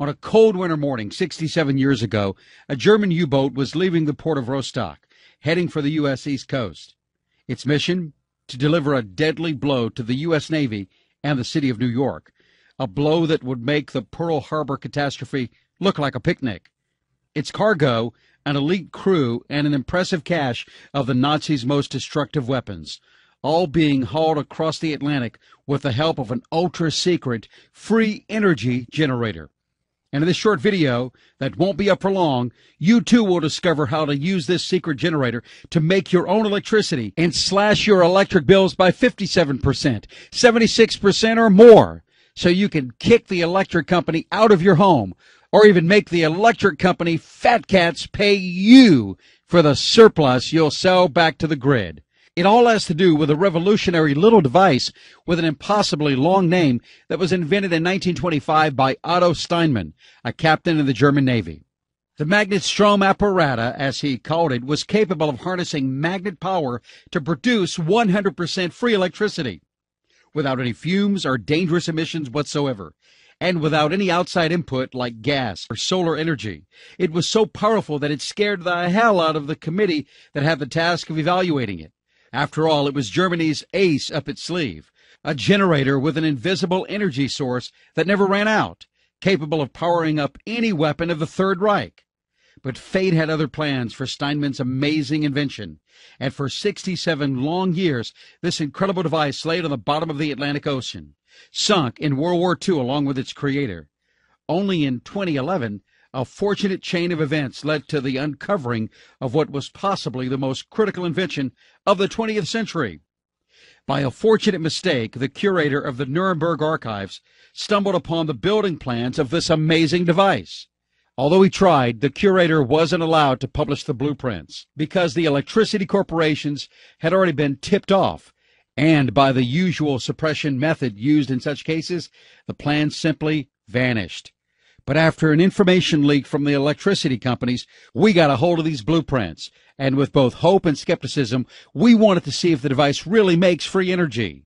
On a cold winter morning 67 years ago, a German U-boat was leaving the port of Rostock, heading for the U.S. East Coast. Its mission? To deliver a deadly blow to the U.S. Navy and the city of New York, a blow that would make the Pearl Harbor catastrophe look like a picnic. Its cargo, an elite crew, and an impressive cache of the Nazis' most destructive weapons, all being hauled across the Atlantic with the help of an ultra-secret free energy generator. And in this short video that won't be up for long, you too will discover how to use this secret generator to make your own electricity and slash your electric bills by 57%, 76% or more, so you can kick the electric company out of your home, or even make the electric company fat cats pay you for the surplus you'll sell back to the grid. It all has to do with a revolutionary little device with an impossibly long name that was invented in 1925 by Otto Steinman, a captain in the German Navy. The Magnetstrom apparatus, as he called it, was capable of harnessing magnet power to produce 100% free electricity, without any fumes or dangerous emissions whatsoever, and without any outside input like gas or solar energy. It was so powerful that it scared the hell out of the committee that had the task of evaluating it. After all, it was Germany's ace up its sleeve, a generator with an invisible energy source that never ran out, capable of powering up any weapon of the Third Reich. But fate had other plans for Steinman's amazing invention, and for 67 long years, this incredible device laid on the bottom of the Atlantic Ocean, sunk in World War II along with its creator. Only in 2011, a fortunate chain of events led to the uncovering of what was possibly the most critical invention of the 20th century. By a fortunate mistake, the curator of the Nuremberg archives stumbled upon the building plans of this amazing device. Although he tried, the curator wasn't allowed to publish the blueprints because the electricity corporations had already been tipped off, and by the usual suppression method used in such cases, the plans simply vanished. But after an information leak from the electricity companies, we got a hold of these blueprints, and with both hope and skepticism, we wanted to see if the device really makes free energy.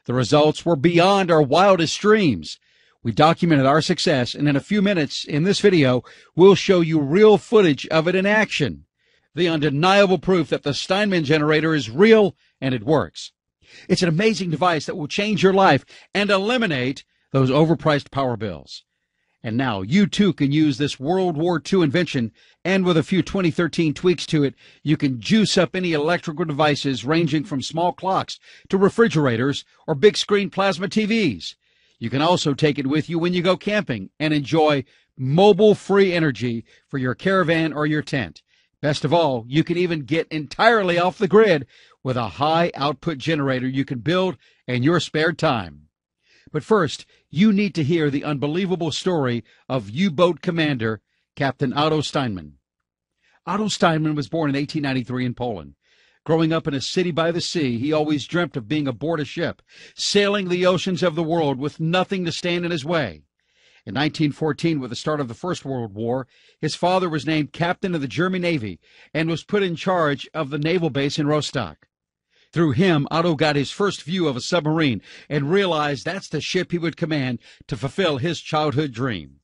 The results were beyond our wildest dreams. We documented our success, and in a few minutes in this video, we'll show you real footage of it in action. The undeniable proof that the Steinman Generator is real and it works. It's an amazing device that will change your life and eliminate those overpriced power bills. And now you too can use this World War II invention, and with a few 2013 tweaks to it, you can juice up any electrical devices ranging from small clocks to refrigerators or big screen plasma TVs. You can also take it with you when you go camping and enjoy mobile free energy for your caravan or your tent. Best of all, you can even get entirely off the grid with a high output generator you can build in your spare time. But first, you need to hear the unbelievable story of U-boat commander Captain Otto Steinman. Otto Steinman was born in 1893 in Poland. Growing up in a city by the sea, he always dreamt of being aboard a ship, sailing the oceans of the world with nothing to stand in his way. In 1914, with the start of the First World War, his father was named captain of the German Navy and was put in charge of the naval base in Rostock. Through him, Otto got his first view of a submarine and realized that's the ship he would command to fulfill his childhood dream.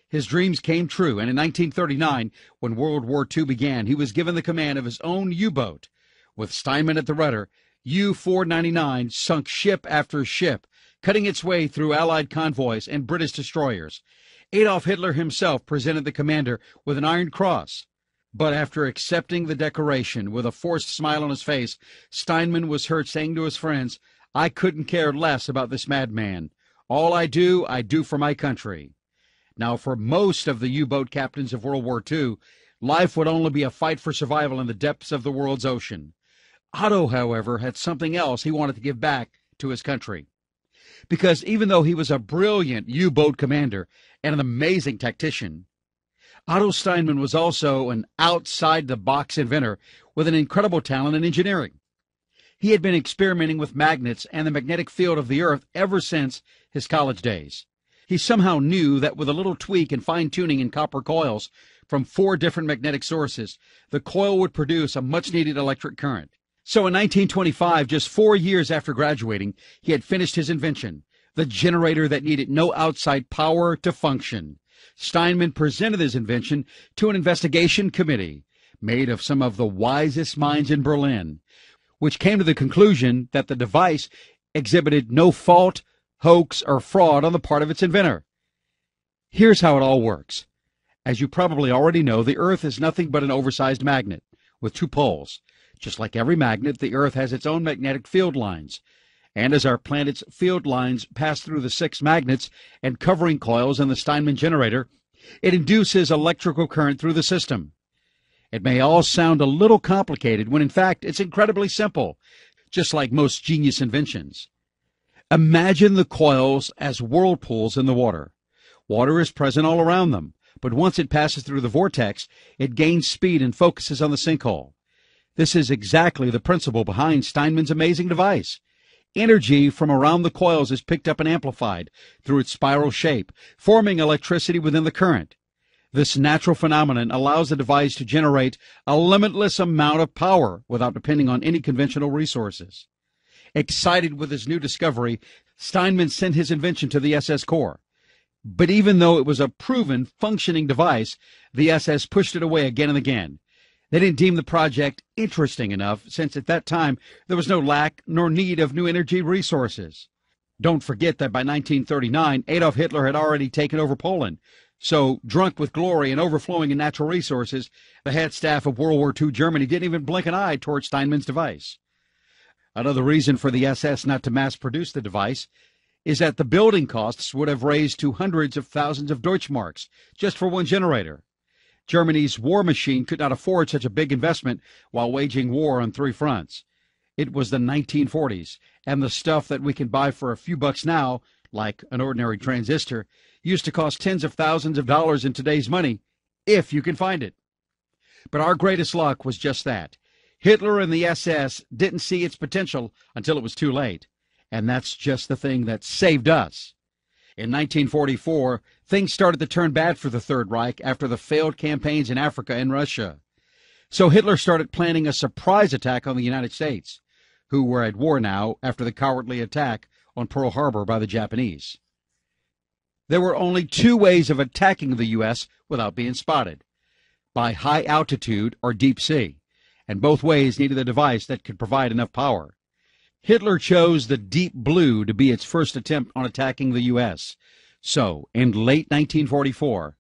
His dreams came true, and in 1939, when World War II began, he was given the command of his own U-boat. With Steinman at the rudder, U-499 sunk ship after ship, cutting its way through Allied convoys and British destroyers. Adolf Hitler himself presented the commander with an Iron Cross. But after accepting the decoration with a forced smile on his face, Steinman was heard saying to his friends, "I couldn't care less about this madman. All I do for my country." Now, for most of the U-boat captains of World War II, life would only be a fight for survival in the depths of the world's ocean. Otto, however, had something else he wanted to give back to his country. Because even though he was a brilliant U-boat commander and an amazing tactician, Otto Steinman was also an outside-the-box inventor with an incredible talent in engineering. He had been experimenting with magnets and the magnetic field of the Earth ever since his college days. He somehow knew that with a little tweak and fine-tuning in copper coils from 4 different magnetic sources, the coil would produce a much-needed electric current. So in 1925, just 4 years after graduating, he had finished his invention, the generator that needed no outside power to function. Steinman presented his invention to an investigation committee made of some of the wisest minds in Berlin, which came to the conclusion that the device exhibited no fault, hoax, or fraud on the part of its inventor. Here's how it all works. As you probably already know, the Earth is nothing but an oversized magnet with two poles. Just like every magnet, the Earth has its own magnetic field lines. And as our planet's field lines pass through the 6 magnets and covering coils in the Steinman Generator, it induces electrical current through the system. It may all sound a little complicated when in fact it's incredibly simple, just like most genius inventions. Imagine the coils as whirlpools in the water. Water is present all around them, but once it passes through the vortex, it gains speed and focuses on the sinkhole. This is exactly the principle behind Steinman's amazing device. Energy from around the coils is picked up and amplified through its spiral shape, forming electricity within the current. This natural phenomenon allows the device to generate a limitless amount of power without depending on any conventional resources. Excited with his new discovery, Steinman sent his invention to the SS Corps. But even though it was a proven, functioning device, the SS pushed it away again and again. They didn't deem the project interesting enough, since at that time there was no lack nor need of new energy resources. Don't forget that by 1939, Adolf Hitler had already taken over Poland. So, drunk with glory and overflowing in natural resources, the head staff of World War II Germany didn't even blink an eye toward Steinman's device. Another reason for the SS not to mass-produce the device is that the building costs would have raised to hundreds of thousands of Deutschmarks just for one generator. Germany's war machine could not afford such a big investment while waging war on 3 fronts. It was the 1940s, and the stuff that we can buy for a few bucks now, like an ordinary transistor, used to cost tens of thousands of dollars in today's money, if you can find it. But our greatest luck was just that. Hitler and the SS didn't see its potential until it was too late, and that's just the thing that saved us. In 1944, things started to turn bad for the Third Reich after the failed campaigns in Africa and Russia. So Hitler started planning a surprise attack on the United States, who were at war now after the cowardly attack on Pearl Harbor by the Japanese. There were only 2 ways of attacking the U.S. without being spotted: by high altitude or deep sea, and both ways needed a device that could provide enough power. Hitler chose the Deep Blue to be its first attempt on attacking the U.S. So, in late 1944,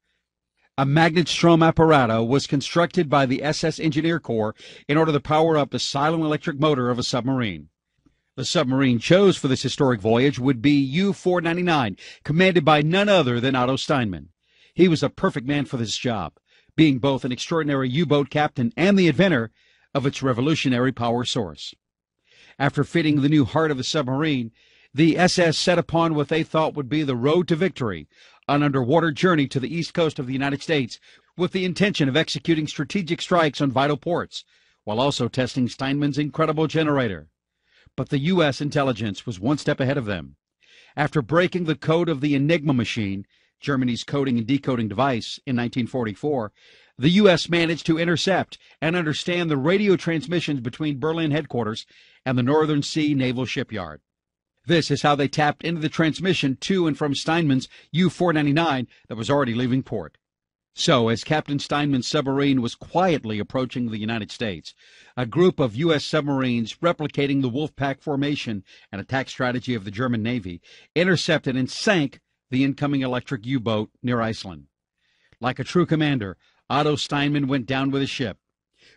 a Magnetstrom apparatus was constructed by the SS Engineer Corps in order to power up the silent electric motor of a submarine. The submarine chose for this historic voyage would be U-499, commanded by none other than Otto Steinman. He was a perfect man for this job, being both an extraordinary U-boat captain and the inventor of its revolutionary power source. After fitting the new heart of the submarine, the SS set upon what they thought would be the road to victory, an underwater journey to the east coast of the United States, with the intention of executing strategic strikes on vital ports, while also testing Steinman's incredible generator. But the U.S. intelligence was one step ahead of them. After breaking the code of the Enigma machine, Germany's coding and decoding device, in 1944, the U.S. managed to intercept and understand the radio transmissions between Berlin headquarters and the Northern Sea Naval Shipyard. This is how they tapped into the transmission to and from Steinman's U-499 that was already leaving port. So, as Captain Steinman's submarine was quietly approaching the United States, a group of U.S. submarines replicating the Wolfpack formation and attack strategy of the German Navy intercepted and sank the incoming electric U-boat near Iceland. Like a true commander, Otto Steinman went down with his ship,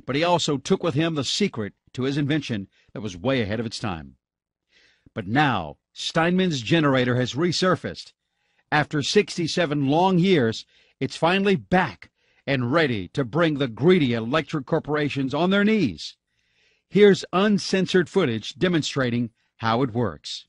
but he also took with him the secret to his invention that was way ahead of its time. But now, Steinman's generator has resurfaced. After 67 long years, it's finally back and ready to bring the greedy electric corporations on their knees. Here's uncensored footage demonstrating how it works.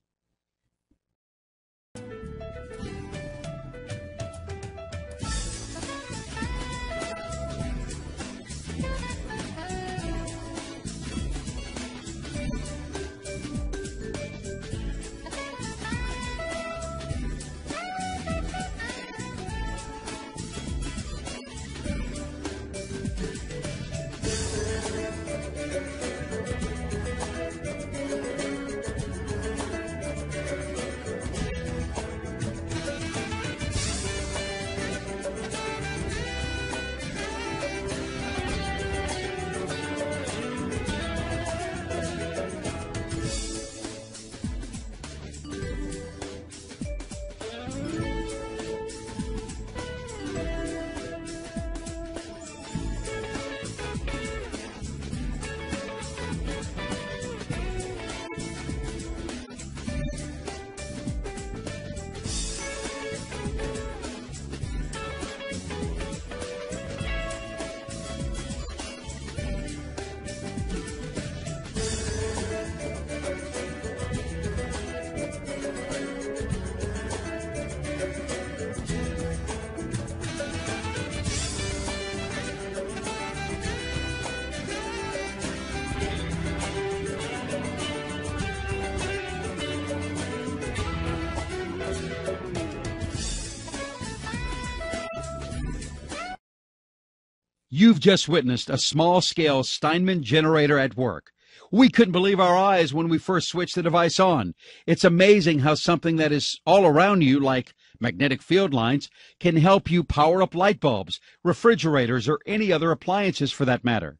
You've just witnessed a small-scale Steinman generator at work. We couldn't believe our eyes when we first switched the device on. It's amazing how something that is all around you, like magnetic field lines, can help you power up light bulbs, refrigerators, or any other appliances for that matter.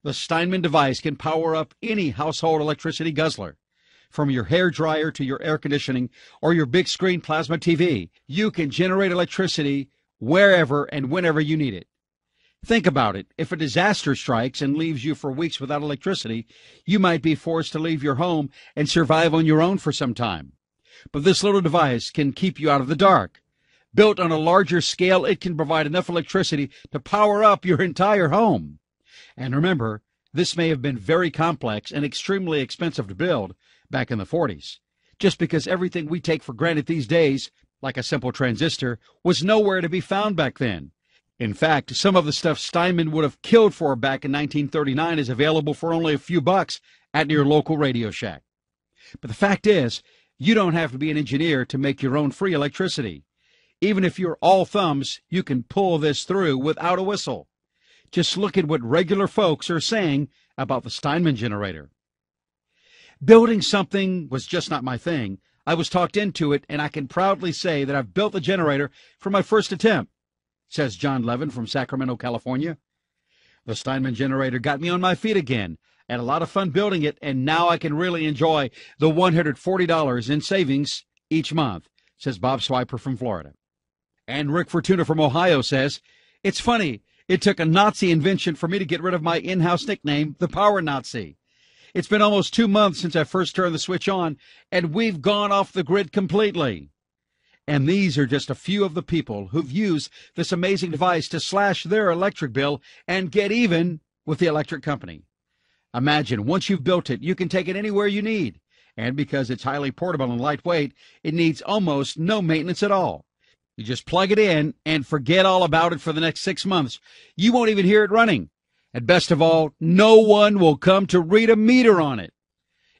The Steinman device can power up any household electricity guzzler. From your hair dryer to your air conditioning or your big screen plasma TV, you can generate electricity wherever and whenever you need it. Think about it. If a disaster strikes and leaves you for weeks without electricity, you might be forced to leave your home and survive on your own for some time. But this little device can keep you out of the dark. Built on a larger scale, it can provide enough electricity to power up your entire home. And remember, this may have been very complex and extremely expensive to build back in the 40s, just because everything we take for granted these days, like a simple transistor, was nowhere to be found back then. In fact, some of the stuff Steinman would have killed for back in 1939 is available for only a few bucks at your local Radio Shack. But the fact is, you don't have to be an engineer to make your own free electricity. Even if you're all thumbs, you can pull this through without a whistle. Just look at what regular folks are saying about the Steinman generator. Building something was just not my thing. I was talked into it, and I can proudly say that I've built the generator for my first attempt, says John Levin from Sacramento, California. The Steinman generator got me on my feet again. I had a lot of fun building it, and now I can really enjoy the $140 in savings each month, says Bob Swiper from Florida. And Rick Fortuna from Ohio says, it's funny, it took a Nazi invention for me to get rid of my in-house nickname, the Power Nazi. It's been almost 2 months since I first turned the switch on, and we've gone off the grid completely. And these are just a few of the people who've used this amazing device to slash their electric bill and get even with the electric company. Imagine, once you've built it, you can take it anywhere you need. And because it's highly portable and lightweight, it needs almost no maintenance at all. You just plug it in and forget all about it for the next 6 months. You won't even hear it running. And best of all, no one will come to read a meter on it.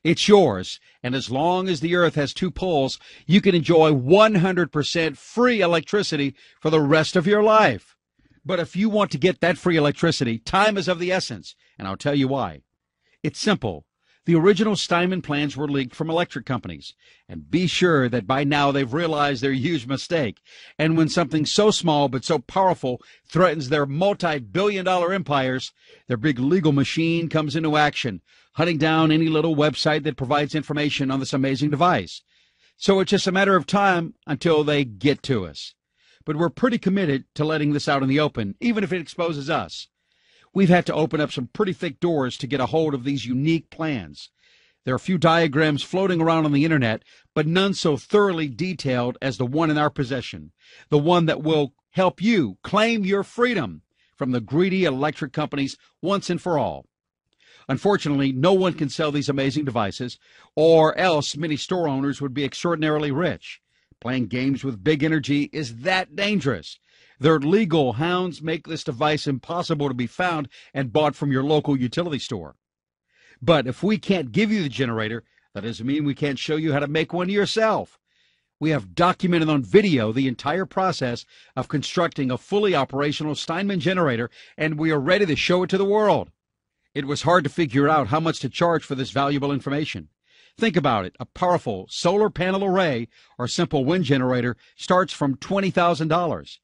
It's yours, and as long as the earth has 2 poles, you can enjoy 100% free electricity for the rest of your life. But if you want to get that free electricity, time is of the essence, and I'll tell you why. It's simple. The original Steinman plans were leaked from electric companies, and be sure that by now they've realized their huge mistake. And when something so small but so powerful threatens their multi-billion-dollar empires, their big legal machine comes into action, hunting down any little website that provides information on this amazing device. So it's just a matter of time until they get to us. But we're pretty committed to letting this out in the open, even if it exposes us. We've had to open up some pretty thick doors to get a hold of these unique plans. There are a few diagrams floating around on the internet, but none so thoroughly detailed as the one in our possession, the one that will help you claim your freedom from the greedy electric companies once and for all. Unfortunately, no one can sell these amazing devices, or else many store owners would be extraordinarily rich. Playing games with big energy is that dangerous. Their legal hounds make this device impossible to be found and bought from your local utility store. But if we can't give you the generator, that doesn't mean we can't show you how to make one yourself. We have documented on video the entire process of constructing a fully operational Steinman generator, and we are ready to show it to the world. It was hard to figure out how much to charge for this valuable information. Think about it. A powerful solar panel array or simple wind generator starts from $20,000.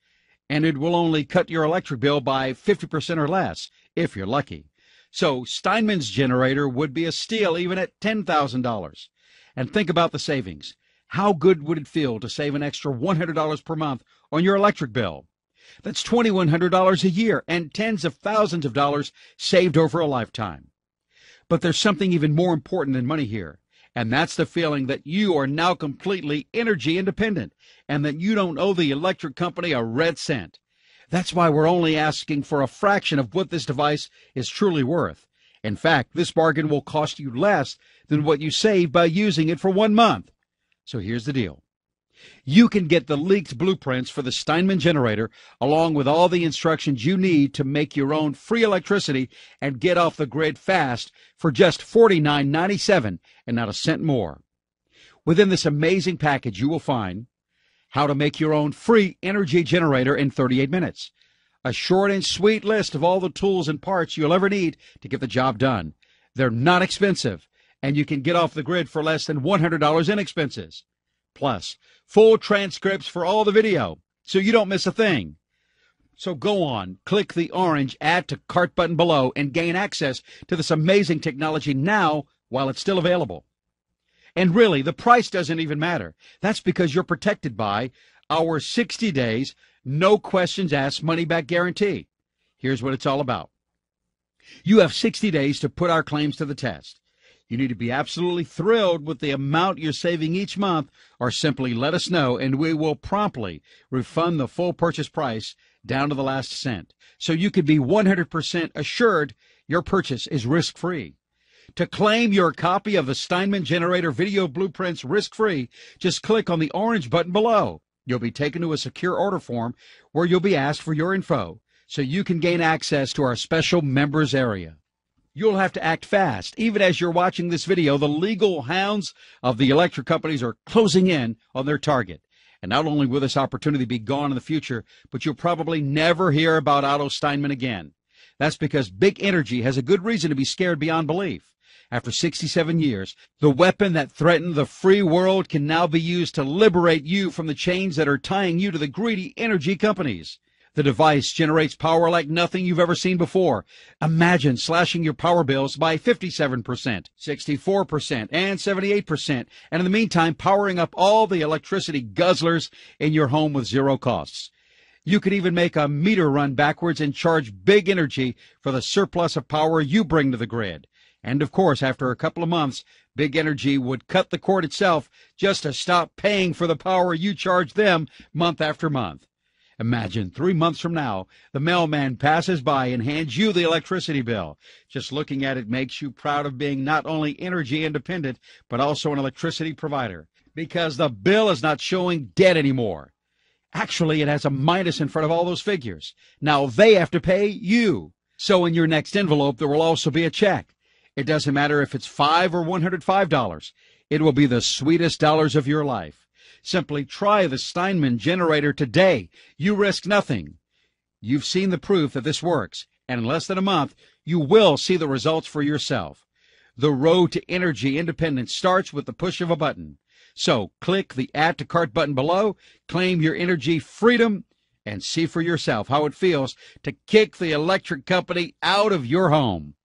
And it will only cut your electric bill by 50% or less, if you're lucky. So Steinman's generator would be a steal even at $10,000. And think about the savings. How good would it feel to save an extra $100 per month on your electric bill? That's $2,100 a year and tens of thousands of dollars saved over a lifetime. But there's something even more important than money here. And that's the feeling that you are now completely energy independent and that you don't owe the electric company a red cent. That's why we're only asking for a fraction of what this device is truly worth. In fact, this bargain will cost you less than what you save by using it for 1 month. So here's the deal. You can get the leaked blueprints for the Steinman generator along with all the instructions you need to make your own free electricity and get off the grid fast for just $49.97 and not a cent more. Within this amazing package, you will find how to make your own free energy generator in 38 minutes, A short and sweet list of all the tools and parts you'll ever need to get the job done. They're not expensive, and you can get off the grid for less than $100 in expenses. Plus, full transcripts for all the video, so you don't miss a thing. So go on, click the orange Add to Cart button below and gain access to this amazing technology now while it's still available. And really, the price doesn't even matter. That's because you're protected by our 60 days, no questions asked, money-back guarantee. Here's what it's all about. You have 60 days to put our claims to the test. You need to be absolutely thrilled with the amount you're saving each month, or simply let us know, and we will promptly refund the full purchase price down to the last cent, so you can be 100% assured your purchase is risk-free. To claim your copy of the Steinman Generator video blueprints risk-free, just click on the orange button below. You'll be taken to a secure order form where you'll be asked for your info so you can gain access to our special members area. You'll have to act fast. Even as you're watching this video, the legal hounds of the electric companies are closing in on their target. And not only will this opportunity be gone in the future, but you'll probably never hear about Otto Steinman again. That's because big energy has a good reason to be scared beyond belief. After 67 years, the weapon that threatened the free world can now be used to liberate you from the chains that are tying you to the greedy energy companies. The device generates power like nothing you've ever seen before. Imagine slashing your power bills by 57%, 64%, and 78%, and in the meantime, powering up all the electricity guzzlers in your home with zero costs. You could even make a meter run backwards and charge big energy for the surplus of power you bring to the grid. And of course, after a couple of months, Big Energy would cut the cord itself just to stop paying for the power you charge them month after month. Imagine 3 months from now, the mailman passes by and hands you the electricity bill. Just looking at it makes you proud of being not only energy independent, but also an electricity provider, because the bill is not showing dead anymore. Actually, it has a minus in front of all those figures. Now they have to pay you. So in your next envelope, there will also be a check. It doesn't matter if it's $5 or $105. It will be the sweetest dollars of your life. Simply try the Steinman Generator today. You risk nothing. You've seen the proof that this works, and in less than a month, you will see the results for yourself. The road to energy independence starts with the push of a button. So click the Add to Cart button below, claim your energy freedom, and see for yourself how it feels to kick the electric company out of your home.